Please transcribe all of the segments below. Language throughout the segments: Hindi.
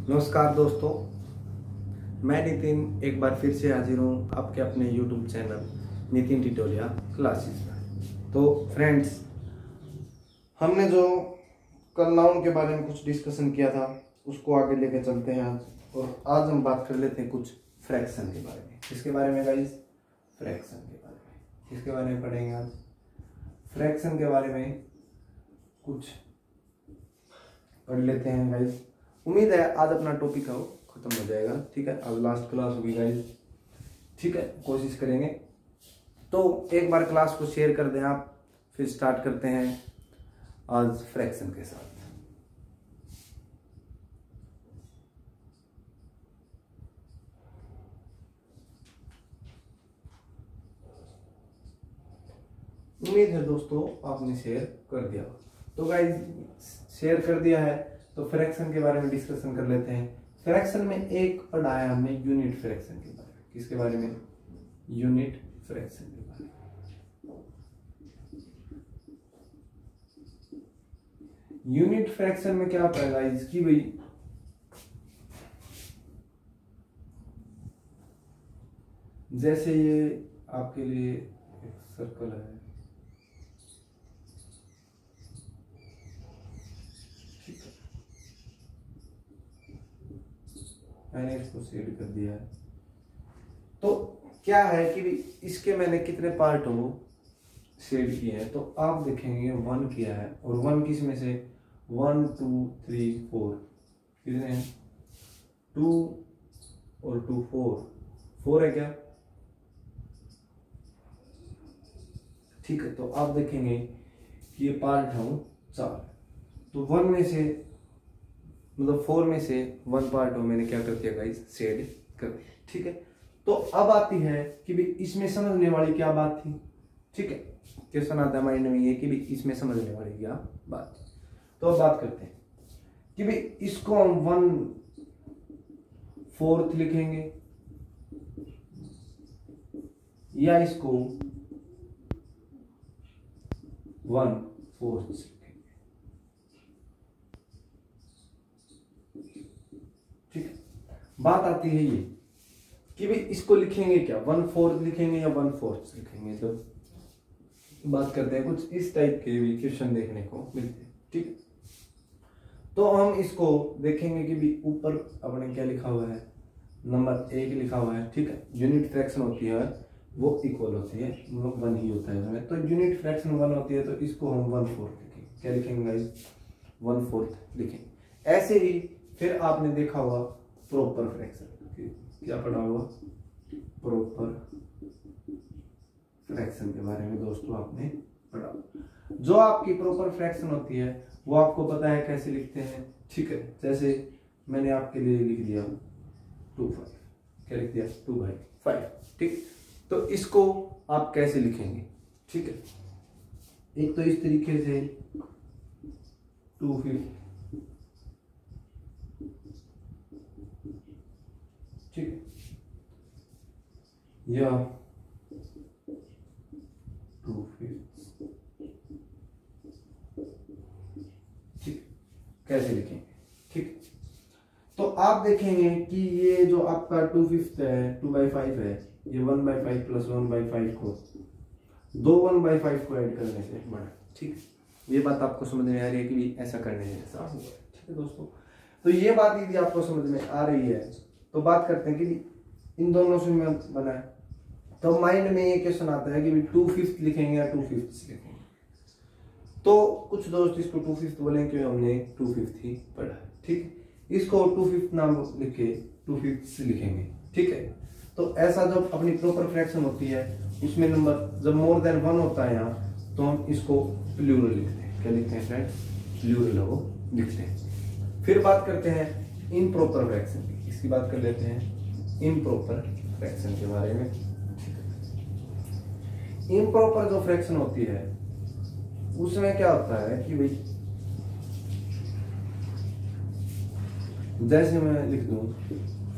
नमस्कार दोस्तों, मैं नितिन एक बार फिर से हाजिर हूँ आपके अपने YouTube channel Nitin tutorial classes में। तो फ्रेंड्स, हमने जो कल नाउन के बारे में कुछ डिस्कशन किया था उसको आगे लेके चलते हैं आज। और आज हम बात कर लेते हैं कुछ फ्रैक्शन के बारे में। किसके बारे में गाइस? फ्रैक्शन के बारे में। किसके बारे में पढ़ेंगे आज? फ्रैक्शन के बारे में कुछ पढ़ लेते हैं गाइस। उम्मीद है आज अपना टॉपिक है वो खत्म हो जाएगा। ठीक है, आज लास्ट क्लास होगी गाइस। ठीक है, कोशिश करेंगे। तो एक बार क्लास को शेयर कर दें आप, फिर स्टार्ट करते हैं आज फ्रैक्शन के साथ। उम्मीद है दोस्तों आपने शेयर कर दिया। तो गाइस शेयर कर दिया है तो फ्रैक्शन के बारे में डिस्कशन कर लेते हैं। फ्रैक्शन में एक पढ़ा है हमने यूनिट फ्रैक्शन के बारे में। किसके बारे में? यूनिट फ्रैक्शन के बारे में। यूनिट फ्रैक्शन में क्या होता है गाइस कि भाई जैसे ये आपके लिए एक सर्कल है, मैंने इसको शेड कर दिया है। तो क्या है कि इसके मैंने कितने पार्ट हो शेड किए हैं, तो आप देखेंगे 1 किया है। और 1 किस में से? 1 2 3 4 कितने हैं? 2 और 2 4 है क्या? ठीक है, तो आप देखेंगे कि ये पार्ट है 4। तो 1 में से मतलब 4 में से 1 पार्ट हो मैंने क्या कर दिया गाइस? शेड कर दिया। ठीक है, तो अब आती है कि भाई इसमें समझने वाली क्या बात थी। ठीक है, क्वेश्चन आता है माइंड में ये कि भाई इसमें समझने वाली क्या बात। तो अब बात करते हैं कि भाई इसको हम 1/4 लिखेंगे या इसको 1/4 लिखेंगे। ठीक है, बात आती है ये कि भाई इसको लिखेंगे क्या? 1/4 लिखेंगे या 1/4 लिखेंगे। तो बात करते हैं, कुछ इस टाइप के भी क्वेश्चन देखने को मिलते हैं। ठीक है, तो हम इसको देखेंगे कि भी ऊपर अपने क्या लिखा हुआ है? नंबर 1 लिखा हुआ है। ठीक है, यूनिट फ्रैक्शन होती है वो इक्वल होती है, मतलब 1 ही होता है उसमें। तो यूनिट फ्रैक्शन 1 होती है, तो इसको हम 1/4 लिखेंगे। क्या लिखेंगे गाइस? 1/4 लिखेंगे। ऐसे ही फिर आपने देखा हुआ प्रॉपर फ्रैक्शन, क्या पढ़ा हुआ? प्रॉपर फ्रैक्शन के बारे में दोस्तों आपने पढ़ा। जो आपकी प्रॉपर फ्रैक्शन होती है वो आपको पता है कैसे लिखते हैं। ठीक है, जैसे मैंने आपके लिए लिख दिया 2/5। क्या लिख दिया? 2/5। ठीक, तो इसको आप कैसे लिखेंगे? ठीक है, एक तो इस तरीके से 2/5। ठीक है, या 2/5। ठीक, कैसे लिखेंगे? ठीक, तो आप देखेंगे कि ये जो आपका 2/5 है, 2/5 है, ये 1/5 प्लस 1/5 को 2 1/5 को ऐड करने से बड़ा। ठीक, ये बात आपको समझ में आ रही है कि ऐसा करने से ऐसा होगा। ठीक है दोस्तों, तो ये बात यदि आपको समझ में आ रही है तो बात करते हैं कि इन दोनों से मैं बना है। तो माइंड में ये क्वेश्चन आता है कि 2/5 लिखेंगे या 2/5 लिखेंगे। तो कुछ दोस्त इसको 2/5 बोलेंगे क्योंकि हमने 2/5 ही पढ़ा है। ठीक, इसको 2/5 नाम लिख के 2/5 लिखेंगे। ठीक है, तो ऐसा जब अपनी प्रॉपर फ्रैक्शन होती है उसमें नंबर जब मोर देन 1 होता है यहाँ, तो हम इसको प्लूरल लिखते हैं। क्या लिखते हैं फ्रेंड? प्लूरल वो लिखते हैं। फिर बात करते हैं इम्प्रॉपर फ्रैक्शन की। इसकी बात कर लेते हैं इम्प्रॉपर फ्रैक्शन के बारे में। इम्प्रॉपर जो फ्रैक्शन होती है उसमें क्या होता है कि भाई जैसे मैं लिख दूं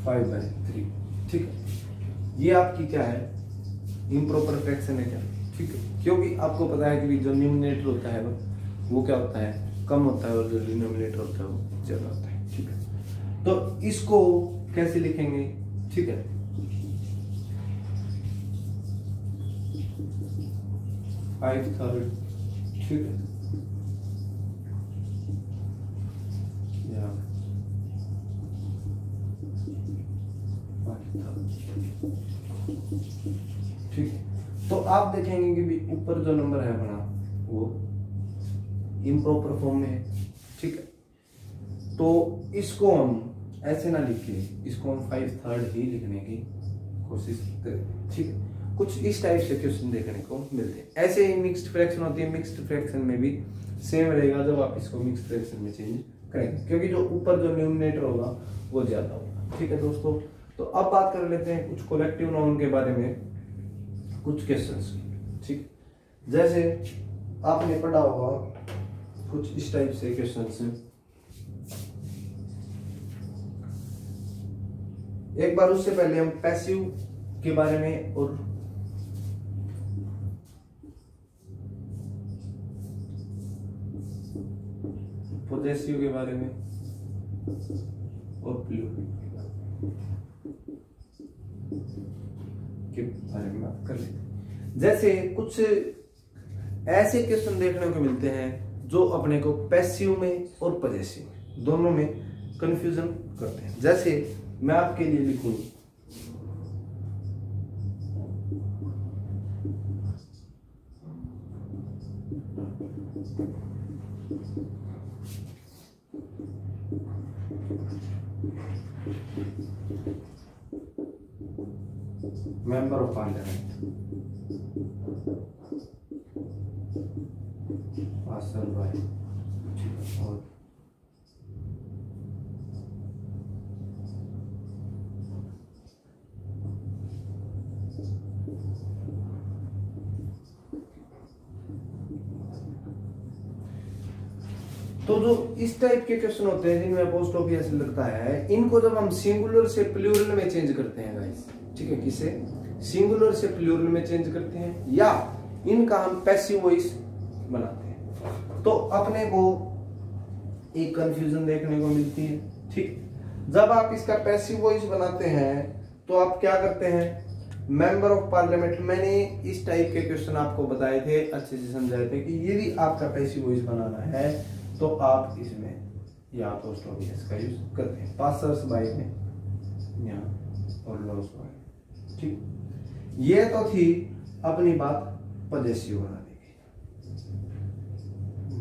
5/3। ठीक है, ये आपकी क्या है? इम्प्रॉपर फ्रैक्शन है क्या? ठीक है, क्योंकि आपको पता है कि जो न्यूमरेटर होता है वो क्या होता है? कम होता है, और जो डिनोमिनेटर होता है वो ज्यादा होता है। ठीक है, तो इसको कैसे लिखेंगे, ठीक है, फाइव थर्ड, ठीक है, या ठीक है। तो आप देखेंगे कि भी ऊपर जो नंबर है अपना वो इम्प्रॉपर फॉर्म में है, ठीक है। तो इसको हम ऐसे ना लिखे, इसको हम फाइव थर्ड ही लिखने की कोशिश करें, ठीक है। कुछ इस टाइप से क्वेश्चन देखने को मिलते हैं। ऐसे ही मिक्स्ड फ्रैक्शन होती है, मिक्स्ड फ्रैक्शन में भी सेम रहेगा जब आप इसको मिक्स्ड फ्रैक्शन में चेंज करेंगे, क्योंकि जो ऊपर जो न्यूमरेटर होगा वो ज्यादा होगा, ठीक है दोस्तों। तो अब बात कर लेते हैं कुछ कलेक्टिव नाउन के बारे में, कुछ क्वेश्चंस की, ठीक। जैसे आपने पढ़ा होगा कुछ इस टाइप से क्वेश्चंस हैं। एक बार उससे पहले हम पैसिव के बारे में और पोजेसिव के बारे में और प्लूरल के बारे में बात कर लेते हैं। जैसे कुछ ऐसे क्वेश्चन देखने को मिलते हैं जो अपने को पैसिव में और पॉजेसिव में दोनों में कंफ्यूजन करते हैं। जैसे मैं आपके लिए लिखूं, member of parliament, passer by, और तो जो इस टाइप के क्वेश्चन होते हैं जिनमें अपोस्ट्रोफी ऐसे लगता है, इनको जब हम सिंगुलर से प्लूरल में चेंज करते हैं गाइस, ठीक है, किसे सिंगुलर से प्लूरल में चेंज करते हैं या इनका हम पैसिव वॉइस बनाते हैं, तो अपने को एक कंफ्यूजन देखने को मिलती है, ठीक। जब आप इसका पैसिव वॉइस बनाते हैं तो आप क्या करते हैं, मेंबर ऑफ पार्लियामेंट, मैंने इस टाइप के क्वेश्चन आपको बताए थे, अच्छे से समझाए थे कि यदि आपका पैसिव वॉइस बनाना है तो आप इसमें या तो स्टॉपियस का यूज करते हैं, पासर्स बाय में यहाँ और लॉस बाय, ठीक। ये तो थी अपनी बात पॉजेसिव बनाने की,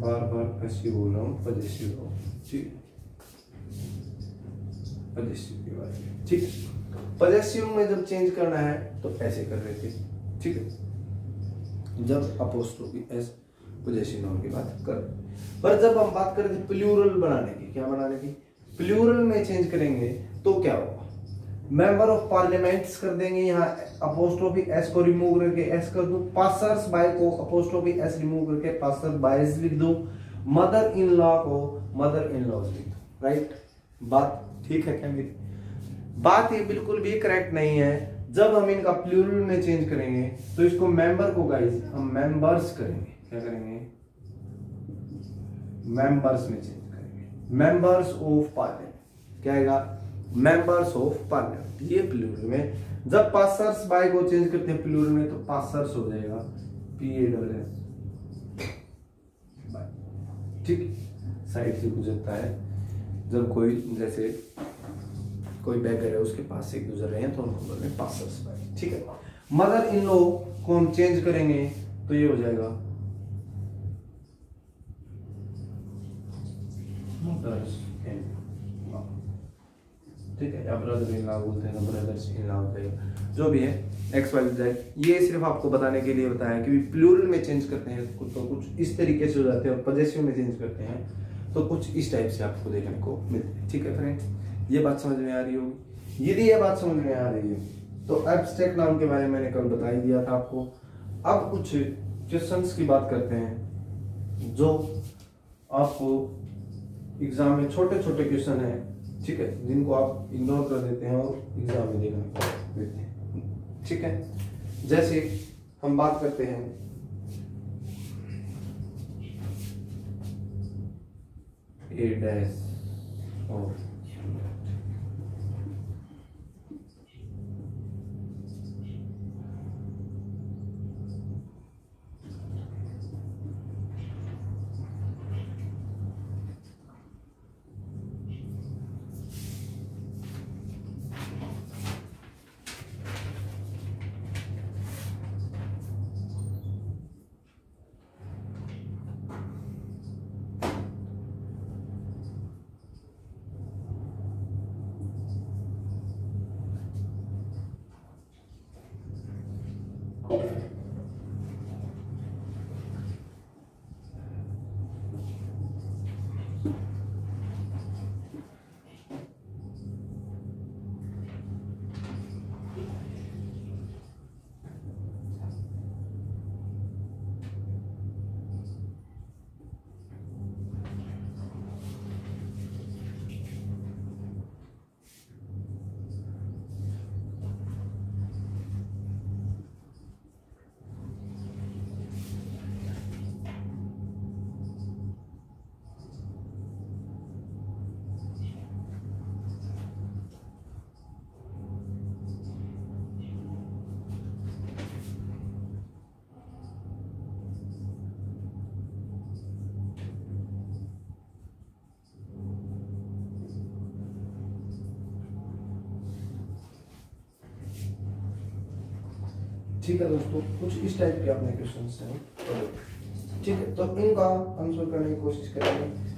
बार बार पैसिव बोल रहा हूँ, पॉजेसिव हो, ठीक, पॉजेसिव के बारे में, ठीक। पॉजेसिव में जब चेंज करना है तो ऐसे कर रहे थे, ठीक है, जब अपोस्ट्रोफी एस पोजेसिव नाउन की बात कर। पर जब हम बात करें प्लूरल बनाने की, क्या बनाने की, प्लूरल में चेंज करेंगे तो क्या होगा, मेंबर ऑफ पार्लियामेंट्स कर देंगे, यहाँ अपोस्ट्रोफी एस को रिमूव करके एस कर दो, पासर्स बाय को अपोस्ट्रोफी एस रिमूव करके पासर बायस लिख दो, मदर इन लॉ को मदर इन लॉज लिख दो, राइट। बात ठीक है क्या मेरी? बात ये बिल्कुल भी करेक्ट नहीं है। जब हम इनका प्लूरल में चेंज करेंगे तो इसको मेंबर को गाइस हम मेंबर्स करेंगे, क्या करेंगे, मेंबर्स में चेंज करेंगे, मेंबर्स ऑफ पार्लियामेंट, क्या आएगा, मेंबर्स ऑफ पार्लियामेंट, ये प्लूरल में। जब पासर्स बाय को चेंज करते हैं प्लूरल में तो पासर्स हो जाएगा PASS बाय, ठीक, साइड से गुजरता है, जब कोई जैसे कोई बैगर है उसके पास से गुजर रहे हैं तो उनको बोल रहे हैं पासर्स बाय, ठीक है। मदर इन लॉ को हम चेंज करेंगे तो ये हो जाएगा मदर्स इन लॉ, ठीक है, या ब्रदर इन लॉ बोलते हैं तो ब्रदर्स इन लॉ हो जाएगा, जो भी है एक्स वाई जेड। ये सिर्फ आपको बताने के लिए बताया कि प्लूरल में चेंज करते हैं तो कुछ इस तरीके से हो जाते हैं और पॉजेसिव में चेंज करते हैं तो कुछ इस टाइप से आपको देखने को मिलते हैं, ठीक है फ्रेंड्स। ये बात समझ में आ रही होगी। यदि ये बात समझ में आ रही है तो एब्स्ट्रैक्ट नाउन के बारे में मैंने कल बता ही दिया था आपको। अब कुछ क्वेश्चंस की बात करते हैं जो आपको एग्जाम में छोटे छोटे क्वेश्चन है, ठीक है, जिनको आप इग्नोर कर देते हैं और एग्जाम में देखने को मिलते हैं, ठीक है। जैसे हम बात करते हैं A डैश और ठीक है दोस्तों, कुछ इस टाइप के अपने क्वेश्चन हैं। ठीक है, तो इनका आंसर करने की कोशिश करेंगे।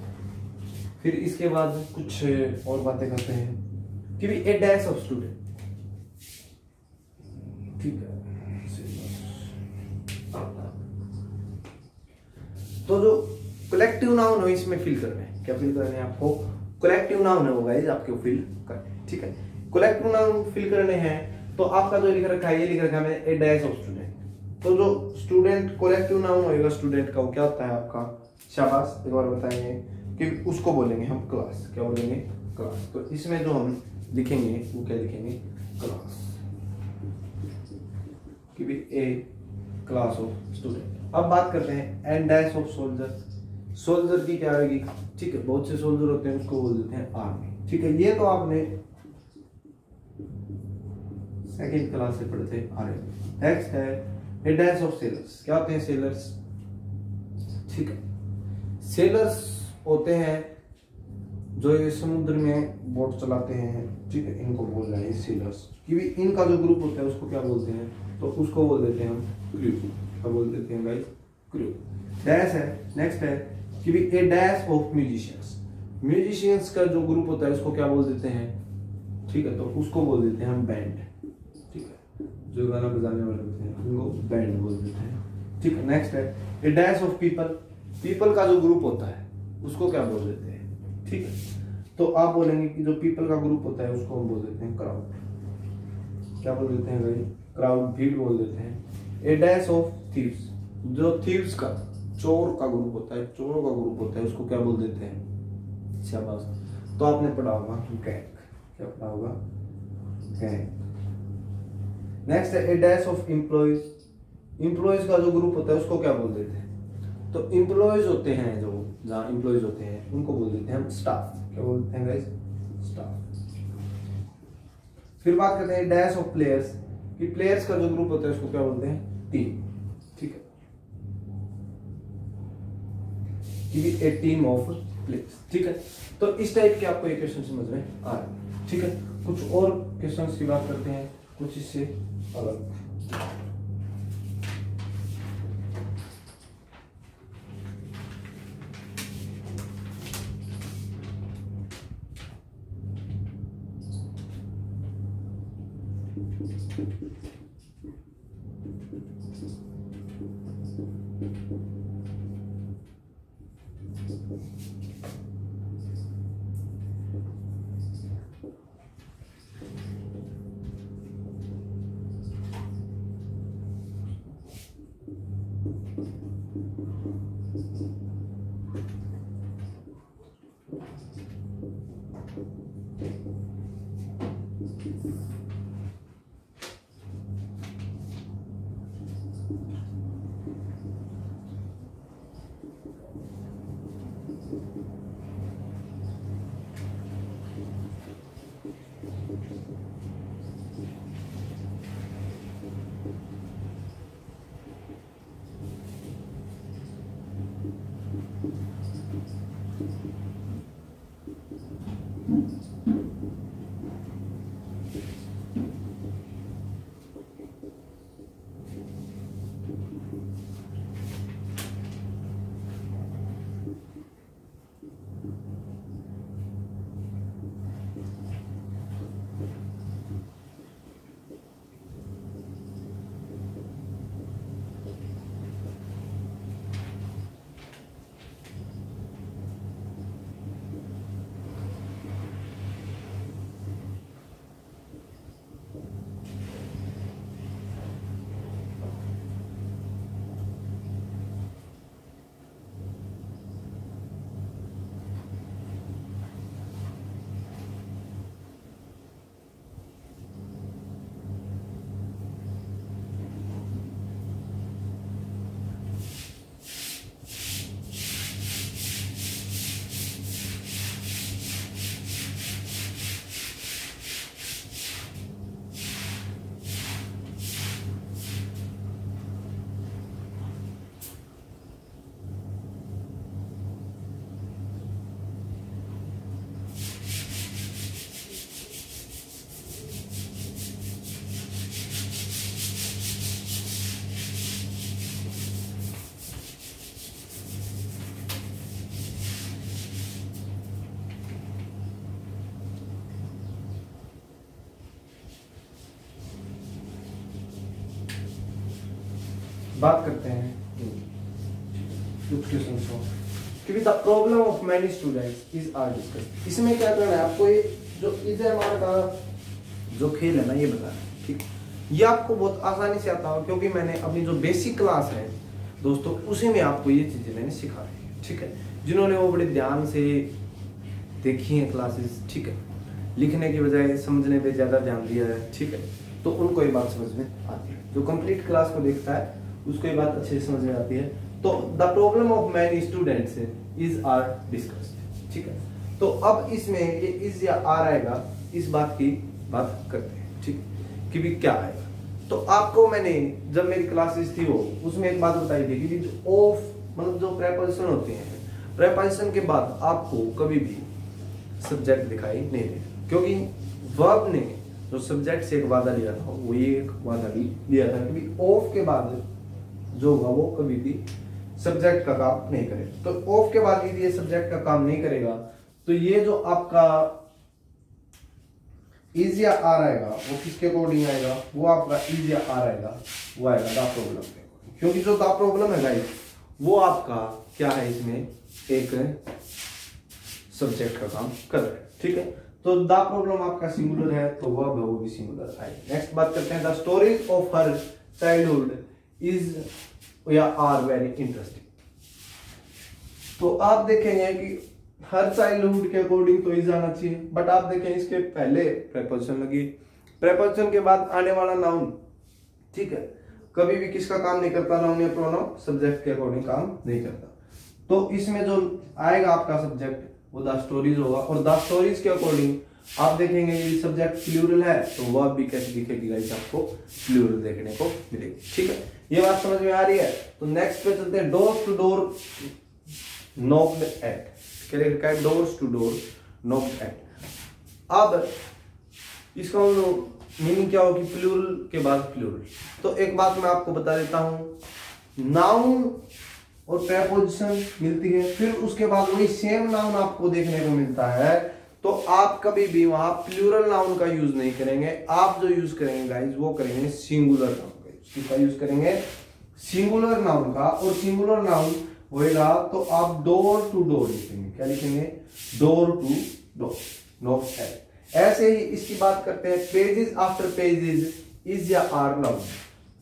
फिर इसके बाद कुछ और बातें करते हैं कि भी ए डैश ऑफ स्टूडेंट, ठीक है। तो जो कलेक्टिव नाउन हो इसमें फिल करना है, क्या फिल करना है आपको? कलेक्टिव नाउन है वो गाइस आपको फिल करना है, ठीक है। कलेक्टिव नाउन फिल करने हैं तो आपका जो लिख रखा है, ये लिख रखा है मैंने ए डैश ऑफ स्टूडेंट। तो जो स्टूडेंट कलेक्टिव नाउन होगा स्टूडेंट का, वो क्या होता है आपका? शाबाश, एक बार बताएंगे कि उसको बोलेंगे हम क्लास। क्या बोलेंगे? क्लास। तो इसमें जो हम लिखेंगे वो क्या लिखेंगे? क्लास, कि भी ए क्लास ऑफ स्टूडेंट। अब बात करते हैं an dash of soldier. Soldier की क्या आएगी? ठीक है, बहुत से सोल्जर होते हैं, उसको बोल देते हैं आर्मी। ठीक है, ये तो आपने सेकंड क्लास से पढ़े थे आर्मी। नेक्स्ट है ए डैश ऑफ सेलर्स। क्या होते हैं सेलर्स? ठीक है, सेलर्स होते हैं जो ये समुद्र में बोट चलाते हैं। ठीक है, इनको बोल रहे हैं सेलर्स। कि भी इनका जो ग्रुप होता है उसको क्या बोलते हैं? तो उसको बोल देते हैं हम क्रू। क्या बोल देते हैं गाइस? क्रू। डैश है, नेक्स्ट है कि भी ए डैश ऑफ म्यूजिशियंस। म्यूजिशियंस का जो ग्रुप होता है उसको क्या बोल देते हैं? ठीक है, तो उसको बोल देते हैं हम बैंड। ठीक है, जो गाना बजाने वाले होते हैं उनको बैंड बोल देते हैं। ठीक है, नेक्स्ट है ए डैश ऑफ पीपल। पीपल का जो ग्रुप होता है उसको क्या बोल देते हैं? ठीक है, तो आप बोलेंगे कि जो पीपल का ग्रुप होता है उसको हम बोल देते हैं क्राउड। क्या बोल देते हैं भाई? क्राउड, भीड़ बोल देते हैं। ए डैश ऑफ थीव्स। जो थीव्स का, चोर का ग्रुप होता है, चोरों का ग्रुप होता है, उसको क्या बोल देते हैं? शाबाश, तो आपने पढ़ा होगा गैंग। क्या पढ़ा होगा? गैंग। नेक्स्ट है ए डैश ऑफ एम्प्लॉइज। एम्प्लॉइज का जो ग्रुप होता है उसको क्या बोल देते हैं? तो एम्प्लॉइज होते हैं जो, जहाँ एम्प्लॉइज होते हैं उनको बोल देते हैं हम स्टाफ। क्या बोलते हैं गाइस? स्टाफ। फिर बात करते हैं डैश ऑफ प्लेयर्स। कि प्लेयर्स का जो ग्रुप होता है उसको क्या बोलते हैं? टीम। ठीक है, कि ए टीम ऑफ प्लेयर्स। ठीक है, तो इस टाइप के आपको ये क्वेश्चन समझ में आ रहे हैं। ठीक है, कुछ और क्वेश्चंस की बात करते हैं, कुछ इससे अलग। बात करते हैं कि the problem of many students is are discuss. इसमें क्या करना है आपको, ये जो इज हमारा का जो खेल है ना ये बताना है, ठीक। ये आपको बहुत आसानी से आता हो क्योंकि मैंने अपनी जो बेसिक क्लास है दोस्तों उसी में आपको ये चीजें मैंने सिखा दी है, ठीक है। जिन्होंने वो बड़े ध्यान से देखी है क्लासेस, ठीक है, लिखने की बजाय समझने पे ज्यादा ध्यान दिया है, ठीक है, तो उनको ये बात समझ में आती है। जो कंप्लीट क्लास को देखता है उसको ये बात अच्छे से समझ में आती है। तो the problem of many students is are discussed, ठीक है। तो अब इसमें ये इज या आर आएगा, इस बात की बात करते हैं, ठीक, कि भी क्या आएगा। तो आपको मैंने जब मेरी क्लासेस थी वो उसमें एक बात बताई थी कि जो ऑफ मतलब जो प्रेपोजिशन होते हैं, प्रेपोजिशन के बाद आपको कभी भी सब्जेक्ट दिखाई नहीं देगा, क्योंकि वर्ब ने जो सब्जेक्ट से एक वादा लिया था वो ये एक वादा भी लिया था कि ऑफ के बाद जो होगा वो कभी भी सब्जेक्ट का काम नहीं करेगा। तो ऑफ के बाद यदि ये सब्जेक्ट का काम नहीं करेगा तो ये जो आपका इज या आर आएगा वो किसके अकॉर्डिंग आएगा, वो आपका इज या आर आएगा, वो आएगा द प्रॉब्लम के अकॉर्डिंग। क्योंकि जो द प्रॉब्लम है गाइस वो आपका क्या है, इसमें एक सब्जेक्ट का काम कर रहा है, ठीक है। तो द प्रॉब्लम आपका सिंगुलर है तो वर्ब है वो भी सिंगुलर आएगा। नेक्स्ट बात करते हैं the stories of her childhood is या आर वेरी इंटरेस्टिंग। तो आप देखेंगे कि हर चाइल्डहुड के अकॉर्डिंग तो इज आना चाहिए, बट आप देखें इसके पहले प्रेपोजिशन लगी, प्रेपोजिशन के बाद आने वाला नाउन, ठीक है, कभी भी किसका काम नहीं करता, नाउन या प्रोनाउन सब्जेक्ट के अकॉर्डिंग काम नहीं करता। तो इसमें जो आएगा आपका सब्जेक्ट वो द स्टोरीज होगा, और द स्टोरीज के अकॉर्डिंग आप देखेंगे ये सब्जेक्ट प्लूरल है तो वर्ब भी कैसे दिखेगी गाइस, आपको प्लूरल देखने को मिलेगी, ठीक है। ये बात समझ में आ रही है। तो नेक्स्ट पे चलते हैं, door to door knocked at, क्या लिखा है, doors to door knocked at. अब इसका मीनिंग क्या हो कि प्लूरल के बाद प्लूरल। तो एक बात मैं आपको बता देता हूं, नाउन और प्रेपोजिशन मिलती है, फिर उसके बाद वही सेम नाउन आपको देखने को मिलता है, तो आप कभी भी वहां प्लूरल नाउन का यूज नहीं करेंगे। आप जो यूज करेंगे गाइस वो करेंगे सिंगुलर नाउन का, किसका यूज करेंगे, सिंगुलर नाउन का। और सिंगुलर नाउन होएगा तो आप डोर टू डोर लिखेंगे, क्या लिखेंगे, door to door knocked at. ऐसे ही इसकी बात करते हैं, पेजेस आफ्टर पेजेस इज या आर नाउन।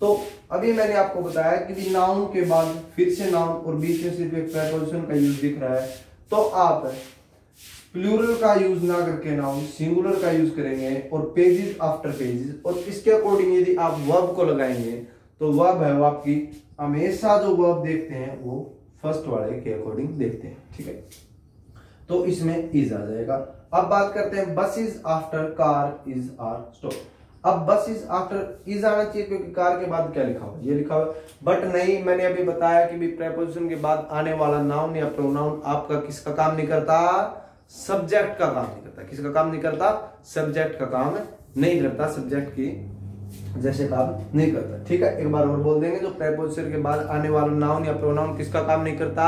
तो अभी मैंने आपको बताया कि नाउन के बाद फिर से नाउन और बीच में सिर्फ एक प्रेपोजिशन का यूज दिख रहा है, तो आप प्लूरल का यूज ना करके नाउन सिंगुलर का यूज करेंगे, और पेजेस आफ्टर पेजेस, और इसके अकॉर्डिंग यदि आप वर्ब को लगाएंगे तो वर्ब है वो आपकी हमेशा जो वर्ब देखते हैं वो फर्स्ट वाले के अकॉर्डिंग देखते हैं, ठीक है। तो इसमें इज आ जाएगा। अब बात करते हैं bus is after car is are stop. अब बस इज आफ्टर इज आना चाहिए क्योंकि कार के बाद क्या लिखा हुआ, ये लिखा हुआ, बट नहीं, मैंने अभी बताया कि भी प्रेपोजिशन के बाद आने वाला नाउन या प्रोनाउन आपका किसका काम नहीं करता, सब्जेक्ट का काम नहीं करता। किसका काम नहीं करता, सब्जेक्ट का काम नहीं करता, सब्जेक्ट की जैसे काम नहीं करता, ठीक है। एक बार और बोल देंगे, जो प्रेपोजिशन के बाद आने वाला नाउन या प्रोनाउन किसका काम नहीं करता,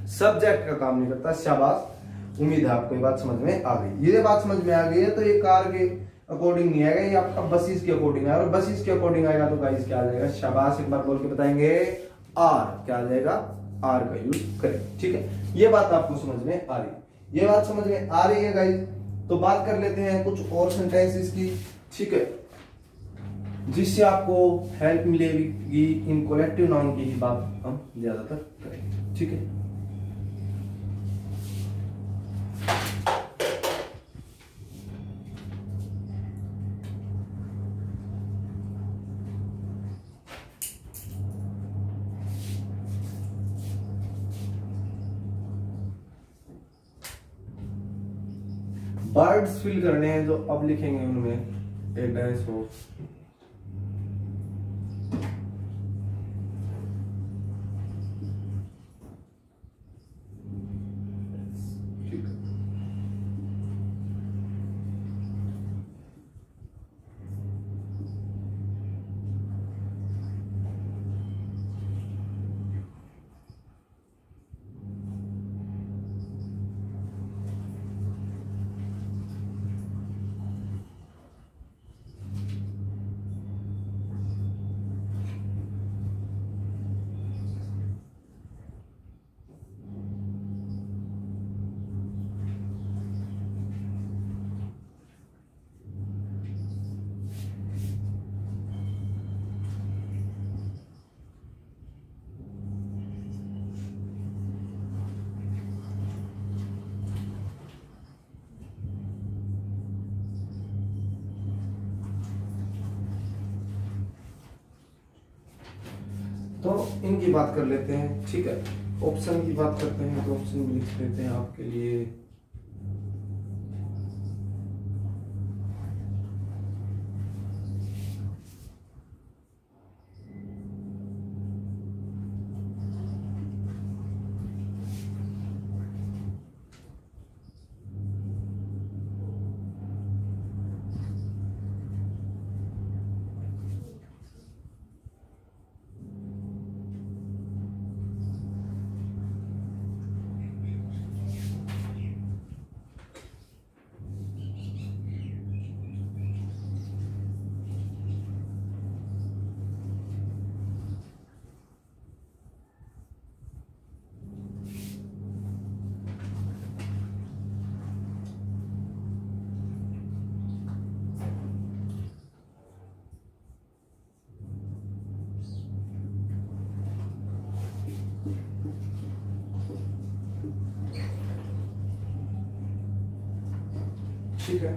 सब्जेक्ट का काम नहीं करता। शाबाश, उम्मीद है आपको ये बात समझ में आ गई। ये बात समझ में आ गई है तो ये कार के अकॉर्डिंग नहीं आएगा, ये आपका बसेस के अकॉर्डिंग आएगा, और बसेस के अकॉर्डिंग आएगा तो गाइस क्या आ जाएगा, शाबाश, एक बार बोल के बताएंगे, आर, क्या आ जाएगा, आर का यूज करें, ठीक है। ये बात आपको समझ में आ रही है, ये बात समझ में आ रही है गाइस। तो बात कर लेते हैं कुछ और सेंटेंसेस की, ठीक है, जिससे आपको हेल्प मिलेगी। इन कलेक्टिव नाउन की ही बात हम ज्यादातर करेंगे, ठीक है। वर्ड्स फिल करने हैं जो अब लिखेंगे, उनमें एक डायस हो, तो इनकी बात कर लेते हैं, ठीक है। ऑप्शन की बात करते हैं तो ऑप्शन भी लिख लेते हैं आपके लिए। ठीक है,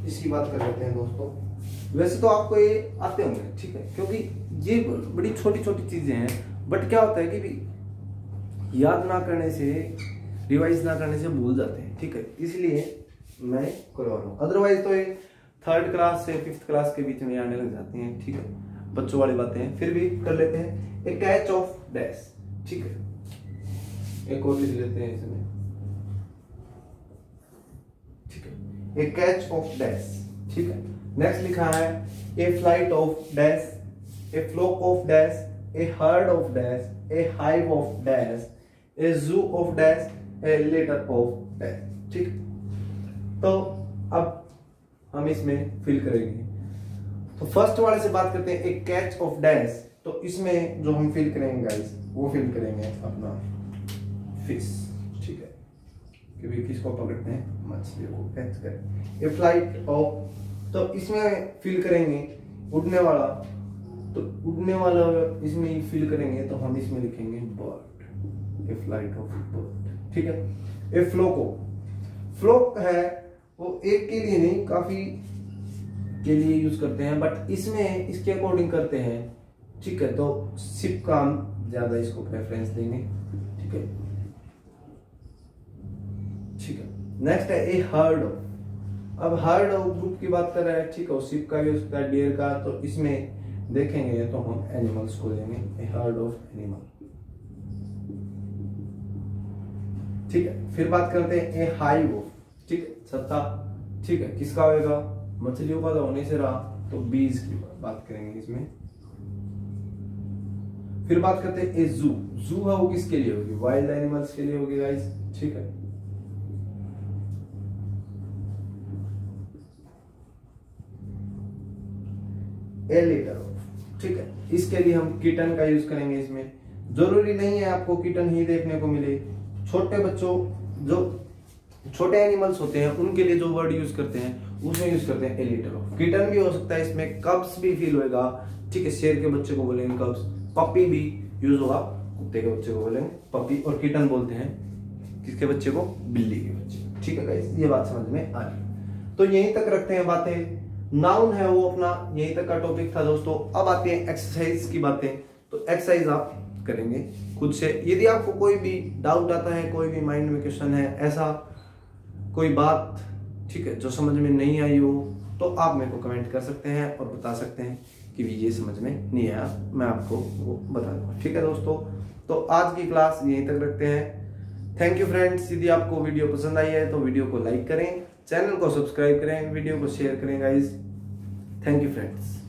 इसकी बात कर लेते हैं दोस्तों। वैसे तो आपको ये आते होंगे, ठीक है, क्योंकि ये बड़ी छोटी छोटी चीजें हैं, बट क्या होता है कि भी याद ना करने से, रिवाइज ना करने से भूल जाते हैं, ठीक है, इसलिए मैं करवा रहा हूँ। अदरवाइज तो ये 3rd क्लास से 5th क्लास के बीच में आने लग जाती हैं, ठीक है, बच्चों वाली बातें हैं। फिर भी कर लेते हैं। ए कैच ऑफ डैश, ठीक है, एक और लिख लेते हैं इसमें, ठीक है, ए कैच ऑफ डैश, ठीक है। नेक्स्ट लिखा है a flight of dash, a flock of dash, a herd of dash, a hive of dash, a zoo of dash, a letter of dash, ठीक। तो अब हम इसमें फिल करेंगे। तो फर्स्ट वाले से बात करते हैं, ए कैच ऑफ डैश। तो इसमें जो हम फिल करेंगे गाइस, वो फिल करेंगे अपना फिश, ठीक है, क्योंकि किसको पकड़ते हैं, मछलियों को कैच करें। ए फ्लाइट ऑफ, तो इसमें फिल करेंगे उड़ने वाला, तो उड़ने वाला इसमें फिल करेंगे, तो हम इसमें लिखेंगे bird, A flight of bird, ठीक है। ए फ्लोको, फ्लोक है वो एक के लिए नहीं, काफी के लिए यूज करते हैं, बट इसमें इसके अकॉर्डिंग करते हैं, ठीक है, तो शिप का हम ज्यादा इसको प्रेफरेंस देंगे, ठीक है, ठीक है। नेक्स्ट है ए हर्ड ऑफ। अब हर्ड ऑफ ग्रुप की बात कर रहा है, ठीक है, शिप का भी हो सकता है, डियर का, तो इसमें देखेंगे तो हम एनिमल्स को लेंगे, ए हर्ड ऑफ एनिमल, ठीक है। फिर बात करते हैं ए हाइव ऑफ, ठीक है, छत्ता, ठीक है, किसका होगा, मछलियों का तो होने से रहा, तो बीज की बात करेंगे इसमें। फिर बात करते हैं ए जू, जू है वो किसके लिए होगी, वाइल्ड एनिमल्स के लिए होगी गाइस, ठीक है। ए लेटर ऑफ, ठीक है, इसके लिए हम किटन का यूज करेंगे। इसमें जरूरी नहीं है आपको किटन ही देखने को मिले, छोटे बच्चों जो छोटे एनिमल्स होते हैं उनके लिए जो वर्ड यूज करते हैं उसमें यूज करते हैं ए लेटर ऑफ। किटन भी हो सकता है, इसमें कब्स भी फील होगा, ठीक है, शेर के बच्चे को बोलेंगे कब्स, पपी भी यूज होगा, कुत्ते के बच्चे को बोलेंगे पपी, और किटन बोलते हैं किसके बच्चे को, बिल्ली के बच्चे, ठीक है गाइस, ये बात समझ में आ रही। तो यहीं तक रखते हैं बातें, नाउन है वो अपना, यहीं तक का टॉपिक था दोस्तों। अब आते हैं एक्सरसाइज की बातें। तो एक्सरसाइज आप करेंगे खुद से। यदि आपको कोई भी डाउट आता है, कोई भी माइंड में क्वेश्चन है, ऐसा कोई बात, ठीक है, जो समझ में नहीं आई हो, तो आप मेरे को कमेंट कर सकते हैं और बता सकते हैं कि भी ये समझ में नहीं आया, मैं आपको वो बता दूंगा, ठीक है दोस्तों। तो आज की क्लास यहीं तक रखते हैं। Thank you friends. यदि आपको वीडियो पसंद आई है तो वीडियो को लाइक करें, चैनल को सब्सक्राइब करें, वीडियो को शेयर करें गाइज। Thank you friends.